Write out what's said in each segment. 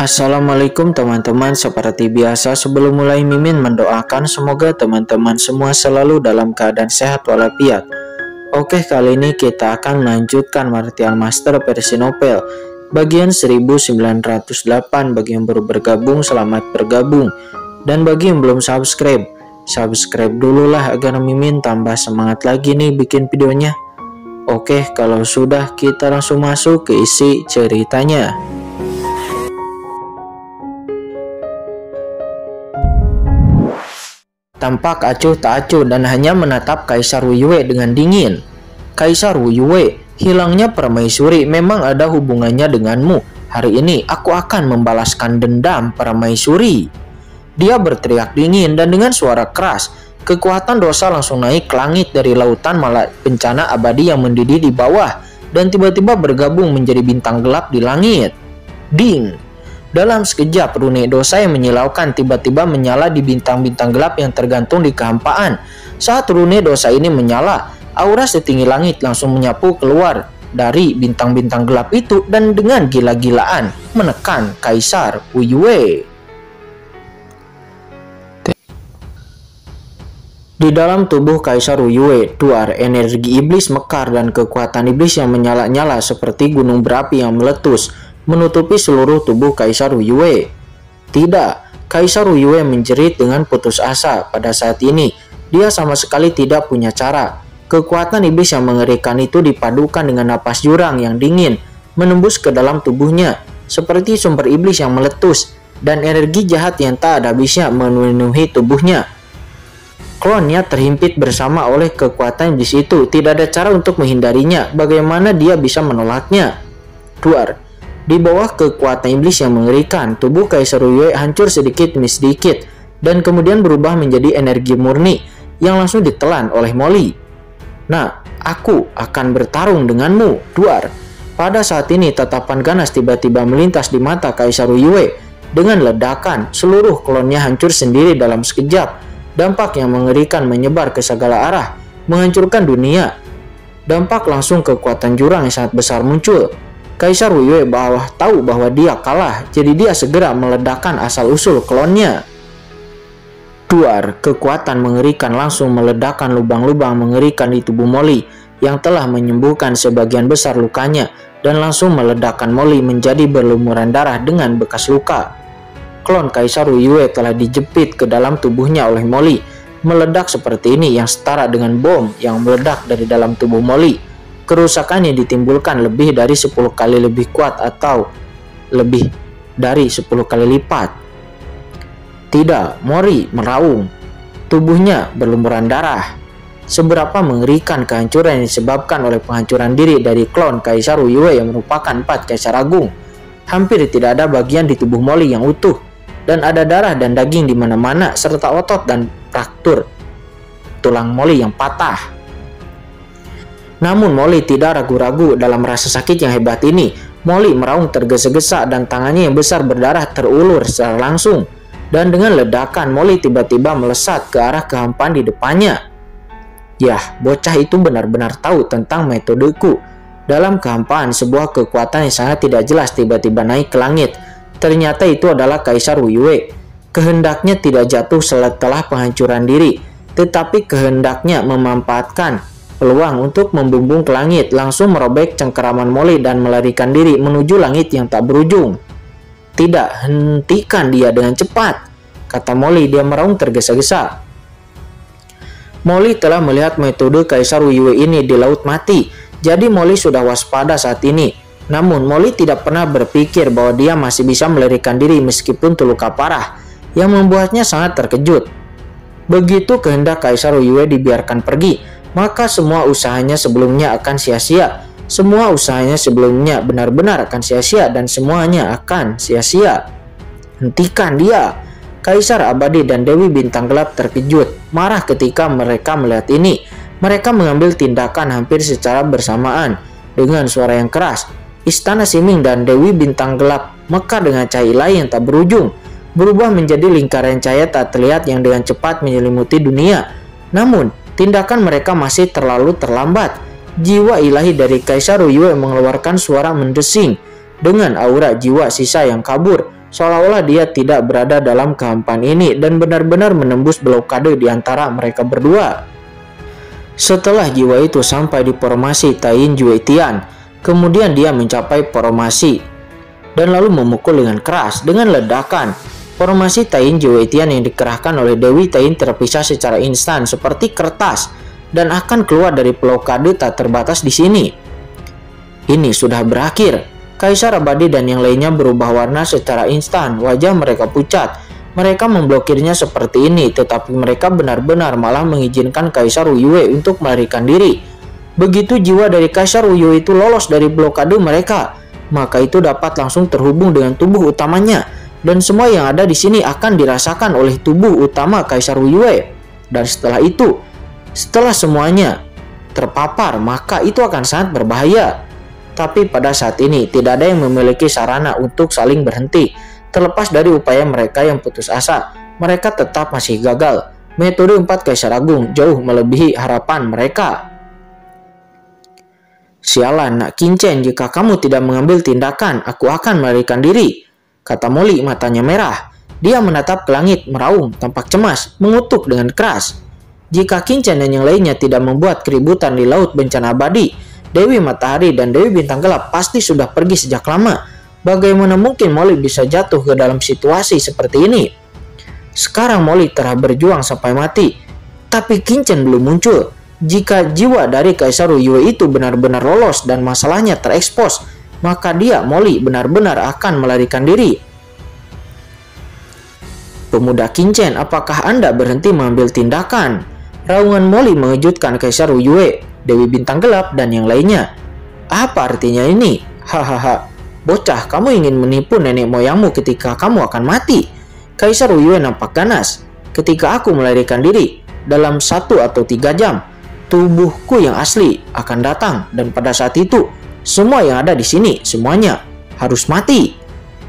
Assalamualaikum teman-teman, seperti biasa sebelum mulai Mimin mendoakan semoga teman-teman semua selalu dalam keadaan sehat walafiat. Oke, kali ini kita akan melanjutkan Martial Master versi novel bagian 1908. Bagi yang baru bergabung, selamat bergabung. Dan bagi yang belum subscribe dulu lah agar Mimin tambah semangat lagi nih bikin videonya. Oke, kalau sudah kita langsung masuk ke isi ceritanya. Tampak acuh tak acuh dan hanya menatap Kaisar Wu Yue dengan dingin. Kaisar Wu Yue, hilangnya permaisuri memang ada hubungannya denganmu. Hari ini aku akan membalaskan dendam permaisuri. Dia berteriak dingin dan dengan suara keras. Kekuatan dosa langsung naik ke langit dari lautan malah bencana abadi yang mendidih di bawah dan tiba-tiba bergabung menjadi bintang gelap di langit. Ding! Dalam sekejap, rune dosa yang menyilaukan tiba-tiba menyala di bintang-bintang gelap yang tergantung di kehampaan. Saat rune dosa ini menyala, aura setinggi langit langsung menyapu keluar dari bintang-bintang gelap itu dan dengan gila-gilaan menekan Kaisar Wu Yue. Di dalam tubuh Kaisar Wu Yue, duar energi iblis mekar dan kekuatan iblis yang menyala-nyala seperti gunung berapi yang meletus menutupi seluruh tubuh Kaisar Wu Yue. Tidak, Kaisar Wu Yue menjerit dengan putus asa. Pada saat ini, dia sama sekali tidak punya cara. Kekuatan iblis yang mengerikan itu dipadukan dengan napas jurang yang dingin menembus ke dalam tubuhnya, seperti sumber iblis yang meletus dan energi jahat yang tak ada habisnya memenuhi tubuhnya. Klonnya terhimpit bersama oleh kekuatan iblis itu. Tidak ada cara untuk menghindarinya. Bagaimana dia bisa menolaknya? Duar. Di bawah kekuatan iblis yang mengerikan, tubuh Kaisar Wu Yue hancur sedikit demi sedikit dan kemudian berubah menjadi energi murni yang langsung ditelan oleh Molly. Nah, aku akan bertarung denganmu, Duar. Pada saat ini tatapan ganas tiba-tiba melintas di mata Kaisar Wu Yue. Dengan ledakan, seluruh klonnya hancur sendiri dalam sekejap. Dampak yang mengerikan menyebar ke segala arah, menghancurkan dunia. Dampak langsung kekuatan jurang yang sangat besar muncul. Kaisar Wu Yue tahu bahwa dia kalah, jadi dia segera meledakkan asal-usul klonnya. Duar, kekuatan mengerikan langsung meledakkan lubang-lubang mengerikan di tubuh Molly yang telah menyembuhkan sebagian besar lukanya dan langsung meledakkan Molly menjadi berlumuran darah dengan bekas luka. Klon Kaisar Wu Yue telah dijepit ke dalam tubuhnya oleh Molly, meledak seperti ini yang setara dengan bom yang meledak dari dalam tubuh Molly. Kerusakan yang ditimbulkan lebih dari 10 kali lebih kuat atau lebih dari 10 kali lipat. Tidak, Mori meraung. Tubuhnya berlumuran darah. Seberapa mengerikan kehancuran yang disebabkan oleh penghancuran diri dari klon Kaisar Wu Yue yang merupakan 4 Kaisar Agung. Hampir tidak ada bagian di tubuh Molly yang utuh dan ada darah dan daging di mana-mana serta otot dan fraktur tulang Molly yang patah. Namun Molly tidak ragu-ragu dalam rasa sakit yang hebat ini. Molly meraung tergesa-gesa dan tangannya yang besar berdarah terulur secara langsung. Dan dengan ledakan Molly tiba-tiba melesat ke arah kehampaan di depannya. Yah, bocah itu benar-benar tahu tentang metodeku. Dalam kehampaan sebuah kekuatan yang sangat tidak jelas tiba-tiba naik ke langit. Ternyata itu adalah Kaisar Wu Yue. Kehendaknya tidak jatuh setelah penghancuran diri, tetapi kehendaknya memanfaatkan peluang untuk membumbung ke langit, langsung merobek cengkeraman Molly dan melarikan diri menuju langit yang tak berujung. Tidak, hentikan dia dengan cepat, kata Molly. Dia meraung tergesa-gesa. Molly telah melihat metode Kaisar Wu Yue ini di Laut Mati, jadi Molly sudah waspada saat ini. Namun Molly tidak pernah berpikir bahwa dia masih bisa melarikan diri meskipun terluka parah, yang membuatnya sangat terkejut. Begitu kehendak Kaisar Wu Yue dibiarkan pergi, maka semua usahanya sebelumnya akan sia-sia. Semua usahanya sebelumnya benar-benar akan sia-sia dan semuanya akan sia-sia. Hentikan dia. Kaisar Abadi dan Dewi Bintang Gelap terkejut, marah ketika mereka melihat ini. Mereka mengambil tindakan hampir secara bersamaan. Dengan suara yang keras, Istana Siming dan Dewi Bintang Gelap mekar dengan cahaya ilahi yang tak berujung, berubah menjadi lingkaran cahaya tak terlihat yang dengan cepat menyelimuti dunia. Namun, tindakan mereka masih terlalu terlambat. Jiwa ilahi dari Kaisar Wu Yue mengeluarkan suara mendesing. Dengan aura jiwa sisa yang kabur, seolah-olah dia tidak berada dalam kehampaan ini dan benar-benar menembus blokade di antara mereka berdua. Setelah jiwa itu sampai di formasi Tain Jue Tian, kemudian dia mencapai formasi dan lalu memukul dengan keras dengan ledakan. Formasi Tain Jue Tian yang dikerahkan oleh Dewi Tain terpisah secara instan seperti kertas dan akan keluar dari blokade tak terbatas di sini. Ini sudah berakhir. Kaisar Abadi dan yang lainnya berubah warna secara instan. Wajah mereka pucat. Mereka memblokirnya seperti ini, tetapi mereka benar-benar malah mengizinkan Kaisar Wu Yue untuk melarikan diri. Begitu jiwa dari Kaisar Wu Yue itu lolos dari blokade mereka, maka itu dapat langsung terhubung dengan tubuh utamanya, dan semua yang ada di sini akan dirasakan oleh tubuh utama Kaisar Wu Yue. Dan setelah itu, setelah semuanya terpapar, maka itu akan sangat berbahaya. Tapi pada saat ini tidak ada yang memiliki sarana untuk saling berhenti. Terlepas dari upaya mereka yang putus asa, mereka tetap masih gagal. Metode 4 Kaisar Agung jauh melebihi harapan mereka. Sialan, nak Kincen, jika kamu tidak mengambil tindakan, aku akan melarikan diri, kata Molly, matanya merah. Dia menatap ke langit, meraung, tampak cemas, mengutuk dengan keras. Jika Kincen dan yang lainnya tidak membuat keributan di Laut Bencana Abadi, Dewi Matahari dan Dewi Bintang Gelap pasti sudah pergi sejak lama. Bagaimana mungkin Molly bisa jatuh ke dalam situasi seperti ini? Sekarang Molly telah berjuang sampai mati, tapi Kincen belum muncul. Jika jiwa dari Kaisar Wu Yue itu benar-benar lolos dan masalahnya terekspos, maka dia, Molly, benar-benar akan melarikan diri. Pemuda Kincen, apakah Anda berhenti mengambil tindakan? Raungan Molly mengejutkan Kaisar Wu Yue, Dewi Bintang Gelap, dan yang lainnya. Apa artinya ini? Hahaha, bocah, kamu ingin menipu nenek moyangmu ketika kamu akan mati. Kaisar Wu Yue nampak ganas. Ketika aku melarikan diri, dalam 1 atau 3 jam, tubuhku yang asli akan datang, dan pada saat itu, semua yang ada di sini, semuanya harus mati.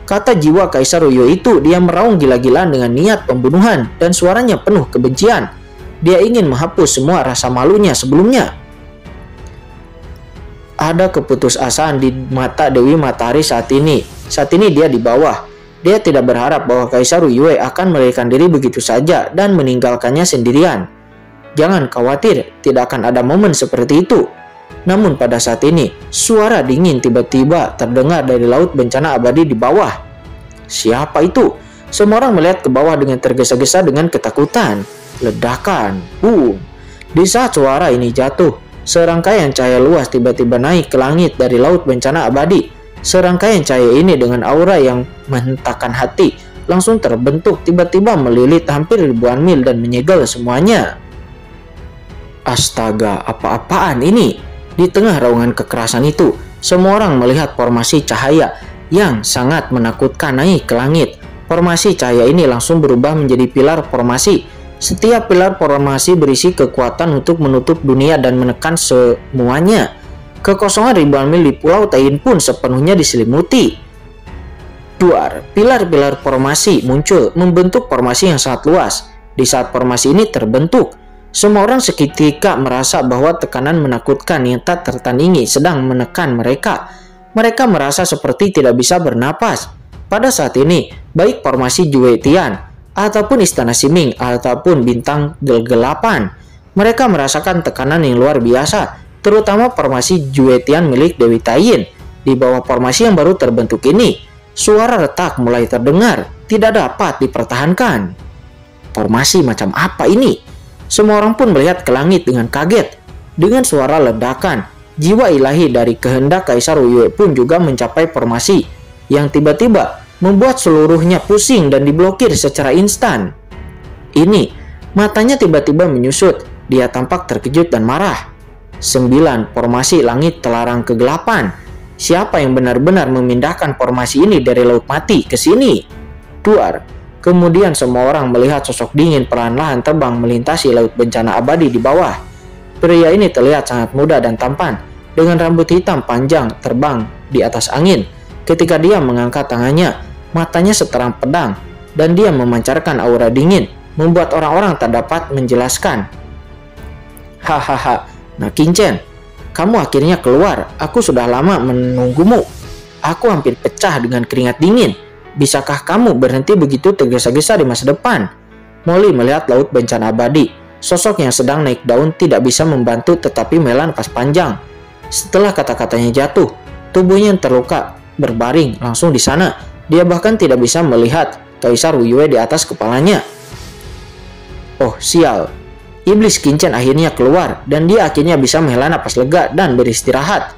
Kata jiwa Kaisar Wu Yue itu, dia meraung gila-gilaan dengan niat pembunuhan, dan suaranya penuh kebencian. Dia ingin menghapus semua rasa malunya sebelumnya. Ada keputusasaan di mata Dewi Matahari saat ini. Saat ini dia di bawah. Dia tidak berharap bahwa Kaisar Wu Yue akan melarikan diri begitu saja dan meninggalkannya sendirian. Jangan khawatir, tidak akan ada momen seperti itu. Namun pada saat ini, suara dingin tiba-tiba terdengar dari Laut Bencana Abadi di bawah. Siapa itu? Semua orang melihat ke bawah dengan tergesa-gesa dengan ketakutan. Ledakan. Di saat suara ini jatuh, serangkaian cahaya luas tiba-tiba naik ke langit dari Laut Bencana Abadi. Serangkaian cahaya ini dengan aura yang menghentakkan hati langsung terbentuk, tiba-tiba melilit hampir ribuan mil dan menyegel semuanya. Astaga, apa-apaan ini? Di tengah raungan kekerasan itu, semua orang melihat formasi cahaya yang sangat menakutkan naik ke langit. Formasi cahaya ini langsung berubah menjadi pilar formasi. Setiap pilar formasi berisi kekuatan untuk menutup dunia dan menekan semuanya. Kekosongan ribuan mil di Pulau Tain pun sepenuhnya diselimuti. Duar, pilar-pilar formasi muncul, membentuk formasi yang sangat luas. Di saat formasi ini terbentuk, semua orang seketika merasa bahwa tekanan menakutkan yang tak tertandingi sedang menekan mereka. Mereka merasa seperti tidak bisa bernapas. Pada saat ini, baik formasi Jue Tian, ataupun Istana Siming, ataupun Bintang Kegelapan, mereka merasakan tekanan yang luar biasa, terutama formasi Jue Tian milik Dewi Tain. Di bawah formasi yang baru terbentuk ini, suara retak mulai terdengar, tidak dapat dipertahankan. Formasi macam apa ini? Semua orang pun melihat ke langit dengan kaget. Dengan suara ledakan, jiwa ilahi dari kehendak Kaisar Wu Yue pun juga mencapai formasi yang tiba-tiba membuat seluruhnya pusing dan diblokir secara instan. Ini, matanya tiba-tiba menyusut. Dia tampak terkejut dan marah. 9. Formasi langit telarang kegelapan. Siapa yang benar-benar memindahkan formasi ini dari Laut Mati ke sini? Duar. Kemudian semua orang melihat sosok dingin perlahan-lahan terbang melintasi Laut Bencana Abadi di bawah. Pria ini terlihat sangat muda dan tampan, dengan rambut hitam panjang terbang di atas angin. Ketika dia mengangkat tangannya, matanya seterang pedang, dan dia memancarkan aura dingin, membuat orang-orang tak dapat menjelaskan. Hahaha, nah Kincen, kamu akhirnya keluar. Aku sudah lama menunggumu. Aku hampir pecah dengan keringat dingin. bisakah kamu berhenti begitu tergesa-gesa di masa depan? Molly melihat laut bencana abadi. Sosok yang sedang naik daun tidak bisa membantu tetapi menghela napas panjang. Setelah kata-katanya jatuh, tubuhnya yang terluka berbaring langsung di sana. Dia bahkan tidak bisa melihat Kaisar Yue di atas kepalanya. Oh sial, iblis Qinchen akhirnya keluar dan dia akhirnya bisa menghela napas lega dan beristirahat.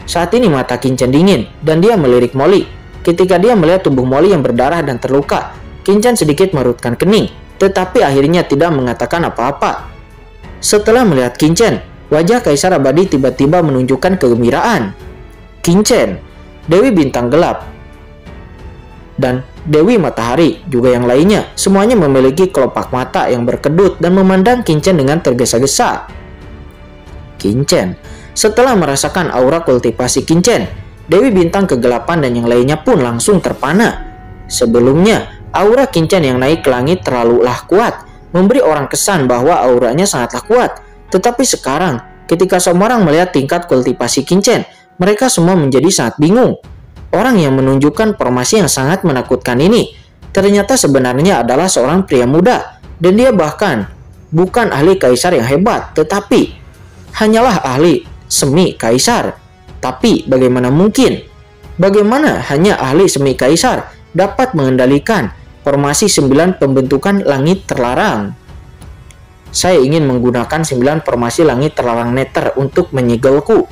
Saat ini mata Qinchen dingin dan dia melirik Molly. Ketika dia melihat tubuh Molly yang berdarah dan terluka, Qinchen sedikit merutkan kening, tetapi akhirnya tidak mengatakan apa-apa. Setelah melihat Qinchen, wajah Kaisar Abadi tiba-tiba menunjukkan kegembiraan. Qinchen, Dewi Bintang Gelap, dan Dewi Matahari, juga yang lainnya, semuanya memiliki kelopak mata yang berkedut dan memandang Qinchen dengan tergesa-gesa. Qinchen, setelah merasakan aura kultivasi Qinchen, Dewi Bintang Kegelapan dan yang lainnya pun langsung terpana. Sebelumnya, aura Qinchen yang naik ke langit terlalulah kuat, memberi orang kesan bahwa auranya sangatlah kuat. Tetapi sekarang, ketika semua orang melihat tingkat kultivasi Qinchen, mereka semua menjadi sangat bingung. Orang yang menunjukkan formasi yang sangat menakutkan ini ternyata sebenarnya adalah seorang pria muda, dan dia bahkan bukan ahli kaisar yang hebat, tetapi hanyalah ahli semi kaisar. Tapi bagaimana mungkin? Bagaimana hanya ahli semi kaisar dapat mengendalikan formasi 9 pembentukan langit terlarang? Saya ingin menggunakan 9 formasi langit terlarang Nether untuk menyegelku.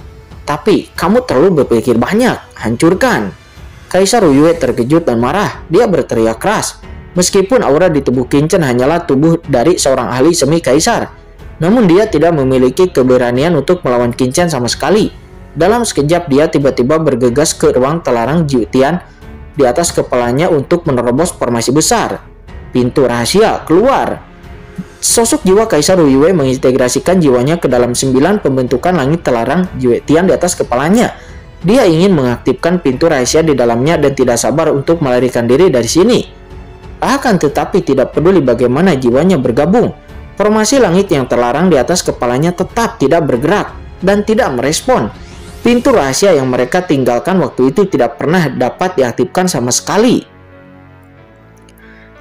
Tapi kamu terlalu berpikir banyak, hancurkan. Kaisar Yue terkejut dan marah. Dia berteriak keras. Meskipun aura di tubuh Qinchen hanyalah tubuh dari seorang ahli semi kaisar, namun dia tidak memiliki keberanian untuk melawan Qinchen sama sekali. Dalam sekejap dia tiba-tiba bergegas ke ruang telarang Jiu Tian di atas kepalanya untuk menerobos formasi besar. Pintu rahasia keluar. Sosok jiwa Kaisar Yue mengintegrasikan jiwanya ke dalam 9 pembentukan langit terlarang Jiu Tian di atas kepalanya. Dia ingin mengaktifkan pintu rahasia di dalamnya dan tidak sabar untuk melarikan diri dari sini. Akan tetapi tidak peduli bagaimana jiwanya bergabung, formasi langit yang terlarang di atas kepalanya tetap tidak bergerak dan tidak merespon. Pintu rahasia yang mereka tinggalkan waktu itu tidak pernah dapat diaktifkan sama sekali.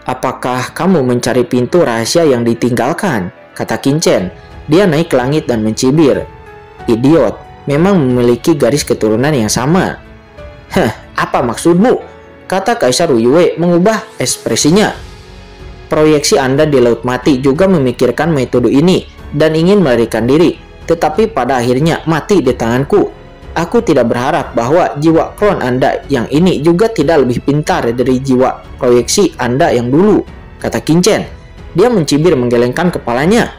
Apakah kamu mencari pintu rahasia yang ditinggalkan? Kata Qinchen. Dia naik ke langit dan mencibir. Idiot, memang memiliki garis keturunan yang sama. Apa maksudmu? Kata Kaisar Yue mengubah ekspresinya. Proyeksi Anda di Laut Mati juga memikirkan metode ini dan ingin melarikan diri, tetapi pada akhirnya mati di tanganku. Aku tidak berharap bahwa jiwa klon Anda yang ini juga tidak lebih pintar dari jiwa proyeksi Anda yang dulu, kata Qinchen. Dia mencibir menggelengkan kepalanya.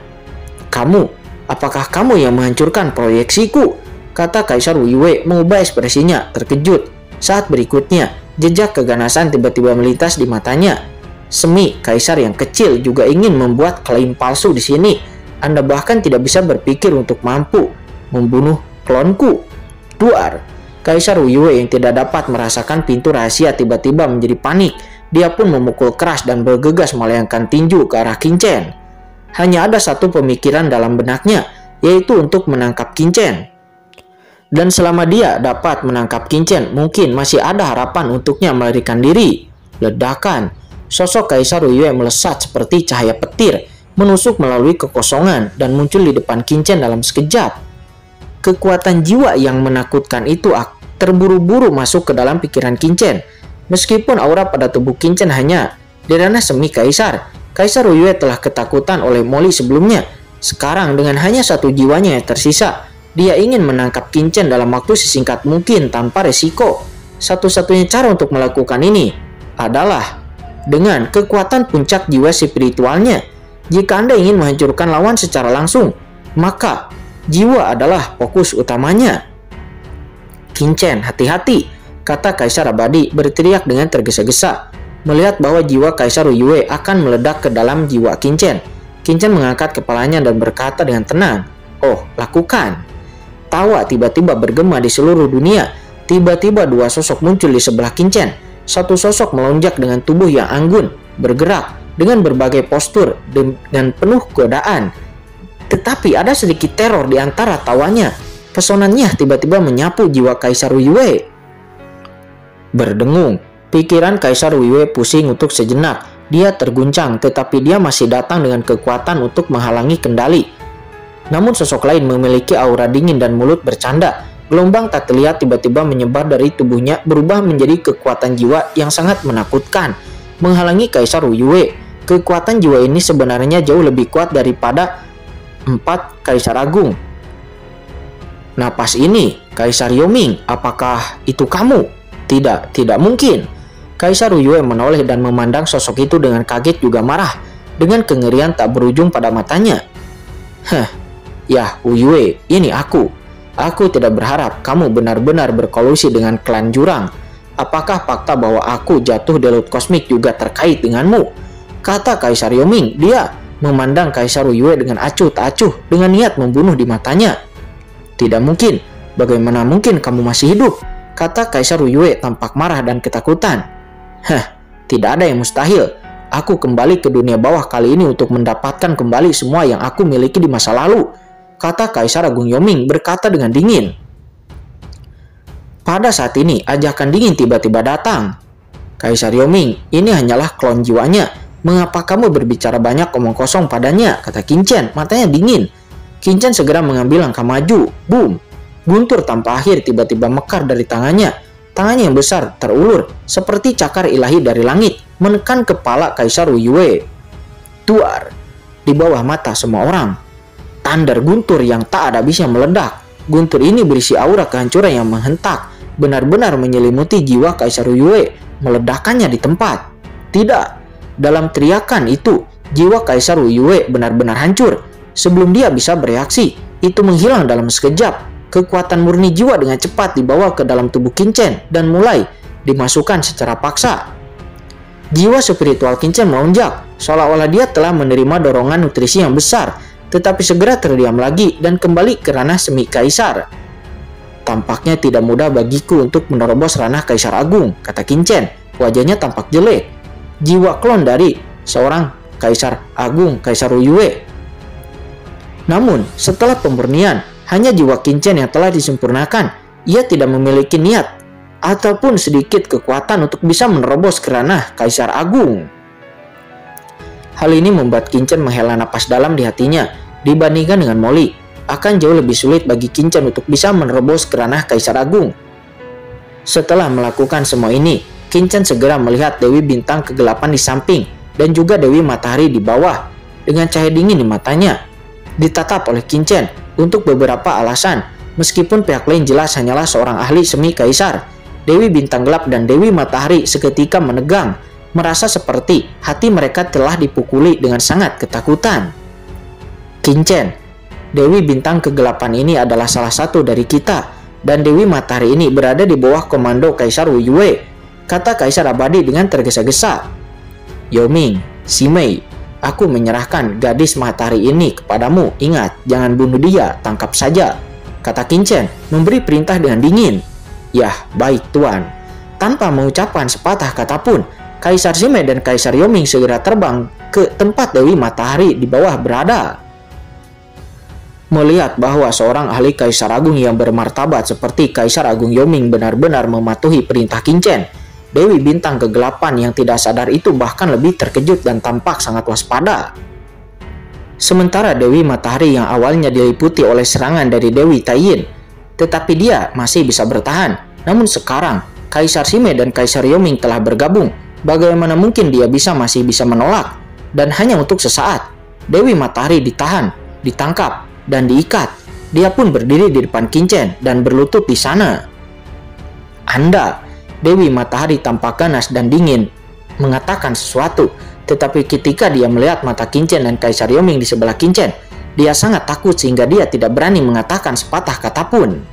Apakah kamu yang menghancurkan proyeksiku? Kata Kaisar Yue mengubah ekspresinya terkejut. Saat berikutnya, jejak keganasan tiba-tiba melintas di matanya. Semi Kaisar yang kecil juga ingin membuat klaim palsu di sini. Anda bahkan tidak bisa berpikir untuk mampu membunuh klonku. Duar. Kaisar Yue yang tidak dapat merasakan pintu rahasia tiba-tiba menjadi panik. Dia pun memukul keras dan bergegas melayangkan tinju ke arah Qinchen. Hanya ada satu pemikiran dalam benaknya, yaitu untuk menangkap Qinchen. Dan selama dia dapat menangkap Qinchen, mungkin masih ada harapan untuknya melarikan diri. Ledakan. Sosok Kaisar Yue melesat seperti cahaya petir, menusuk melalui kekosongan dan muncul di depan Qinchen dalam sekejap. Kekuatan jiwa yang menakutkan itu terburu-buru masuk ke dalam pikiran Qinchen. Meskipun aura pada tubuh Qinchen hanya di ranah semi kaisar, Kaisar Yue telah ketakutan oleh Molly sebelumnya. Sekarang dengan hanya satu jiwanya yang tersisa, dia ingin menangkap Qinchen dalam waktu sesingkat mungkin tanpa resiko. Satu-satunya cara untuk melakukan ini adalah dengan kekuatan puncak jiwa spiritualnya. Jika Anda ingin menghancurkan lawan secara langsung, maka jiwa adalah fokus utamanya. Qinchen, hati-hati, kata Kaisar Abadi berteriak dengan tergesa-gesa. Melihat bahwa jiwa Kaisar Yue akan meledak ke dalam jiwa Qinchen, Qinchen mengangkat kepalanya dan berkata dengan tenang, "Oh, lakukan." Tawa tiba-tiba bergema di seluruh dunia. Tiba-tiba dua sosok muncul di sebelah Qinchen. Satu sosok melonjak dengan tubuh yang anggun, bergerak dengan berbagai postur dengan penuh godaan. Tetapi ada sedikit teror di antara tawanya. Pesonanya tiba-tiba menyapu jiwa Kaisar Yue. Berdengung, Pikiran Kaisar Yue pusing untuk sejenak. Dia terguncang, tetapi dia masih datang dengan kekuatan untuk menghalangi kendali. Namun sosok lain memiliki aura dingin dan mulut bercanda. Gelombang tak terlihat tiba-tiba menyebar dari tubuhnya, berubah menjadi kekuatan jiwa yang sangat menakutkan, menghalangi Kaisar Yue. Kekuatan jiwa ini sebenarnya jauh lebih kuat daripada 4 Kaisar Agung. Napas ini, Kaisar Yoming, apakah itu kamu? Tidak mungkin. Kaisar Yue menoleh dan memandang sosok itu dengan kaget juga marah, dengan kengerian tak berujung pada matanya. Ya, Yue, ini aku. Aku tidak berharap kamu benar-benar berkolusi dengan klan jurang. Apakah fakta bahwa aku jatuh di laut kosmik juga terkait denganmu? Kata Kaisar Yoming. Dia memandang Kaisar Yue dengan acuh tak acuh, dengan niat membunuh di matanya. Tidak mungkin. Bagaimana mungkin kamu masih hidup? Kata Kaisar Yue tampak marah dan ketakutan. Tidak ada yang mustahil. Aku kembali ke dunia bawah kali ini untuk mendapatkan kembali semua yang aku miliki di masa lalu. Kata Kaisar Agung Yoming berkata dengan dingin. Pada saat ini, ajakan dingin tiba-tiba datang. Kaisar Yoming, ini hanyalah klon jiwanya. Mengapa kamu berbicara banyak omong kosong padanya? Kata Qin, matanya dingin. Qin segera mengambil langkah maju. Boom! Guntur tanpa akhir tiba-tiba mekar dari tangannya. Tangannya yang besar terulur seperti cakar ilahi dari langit, menekan kepala Kaisar Yue. Duar! Di bawah mata semua orang, tandar guntur yang tak ada habisnya meledak. Guntur ini berisi aura kehancuran yang menghentak, benar-benar menyelimuti jiwa Kaisar Yue, meledakkannya di tempat. Tidak, dalam teriakan itu, jiwa Kaisar Yue benar-benar hancur. Sebelum dia bisa bereaksi, itu menghilang dalam sekejap. Kekuatan murni jiwa dengan cepat dibawa ke dalam tubuh Qin dan mulai dimasukkan secara paksa. Jiwa spiritual Qin melonjak, seolah-olah dia telah menerima dorongan nutrisi yang besar, tetapi segera terdiam lagi dan kembali ke ranah semi kaisar. Tampaknya tidak mudah bagiku untuk menerobos ranah Kaisar Agung, kata Qin. Wajahnya tampak jelek. Jiwa klon dari seorang Kaisar Agung, Kaisar Yue. Namun, setelah pemurnian, hanya jiwa Qin yang telah disempurnakan. Ia tidak memiliki niat ataupun sedikit kekuatan untuk bisa menerobos ke ranah Kaisar Agung. Hal ini membuat Qin menghela napas dalam di hatinya. Dibandingkan dengan Molly, akan jauh lebih sulit bagi Qin untuk bisa menerobos ke ranah Kaisar Agung. Setelah melakukan semua ini, Qin segera melihat Dewi Bintang kegelapan di samping dan juga Dewi Matahari di bawah. Dengan cahaya dingin di matanya, ditatap oleh Qin untuk beberapa alasan. Meskipun pihak lain jelas hanyalah seorang ahli semi kaisar, Dewi Bintang Gelap dan Dewi Matahari seketika menegang, merasa seperti hati mereka telah dipukuli dengan sangat ketakutan. Qin, Dewi Bintang Kegelapan ini adalah salah satu dari kita, dan Dewi Matahari ini berada di bawah komando Kaisar Yue, kata Kaisar Abadi dengan tergesa-gesa. Yoming, Simei, aku menyerahkan gadis matahari ini kepadamu. Ingat, jangan bunuh dia, tangkap saja, kata Qin memberi perintah dengan dingin. Yah, baik tuan. Tanpa mengucapkan sepatah kata pun, Kaisar Simei dan Kaisar Yoming segera terbang ke tempat Dewi Matahari di bawah berada. Melihat bahwa seorang ahli Kaisar Agung yang bermartabat seperti Kaisar Agung Yoming benar-benar mematuhi perintah Qin, Dewi Bintang Kegelapan yang tidak sadar itu bahkan lebih terkejut dan tampak sangat waspada. Sementara Dewi Matahari yang awalnya diliputi oleh serangan dari Dewi Taiyin, tetapi dia masih bisa bertahan. Namun sekarang, Kaisar Simei dan Kaisar Yoming telah bergabung. Bagaimana mungkin dia masih bisa menolak? Dan hanya untuk sesaat, Dewi Matahari ditahan, ditangkap, dan diikat. Dia pun berdiri di depan Qin dan berlutut di sana. Anda, Dewi Matahari tampak ganas dan dingin mengatakan sesuatu, tetapi ketika dia melihat mata Qin dan Kaisar Yoming di sebelah Qin, dia sangat takut sehingga dia tidak berani mengatakan sepatah kata pun.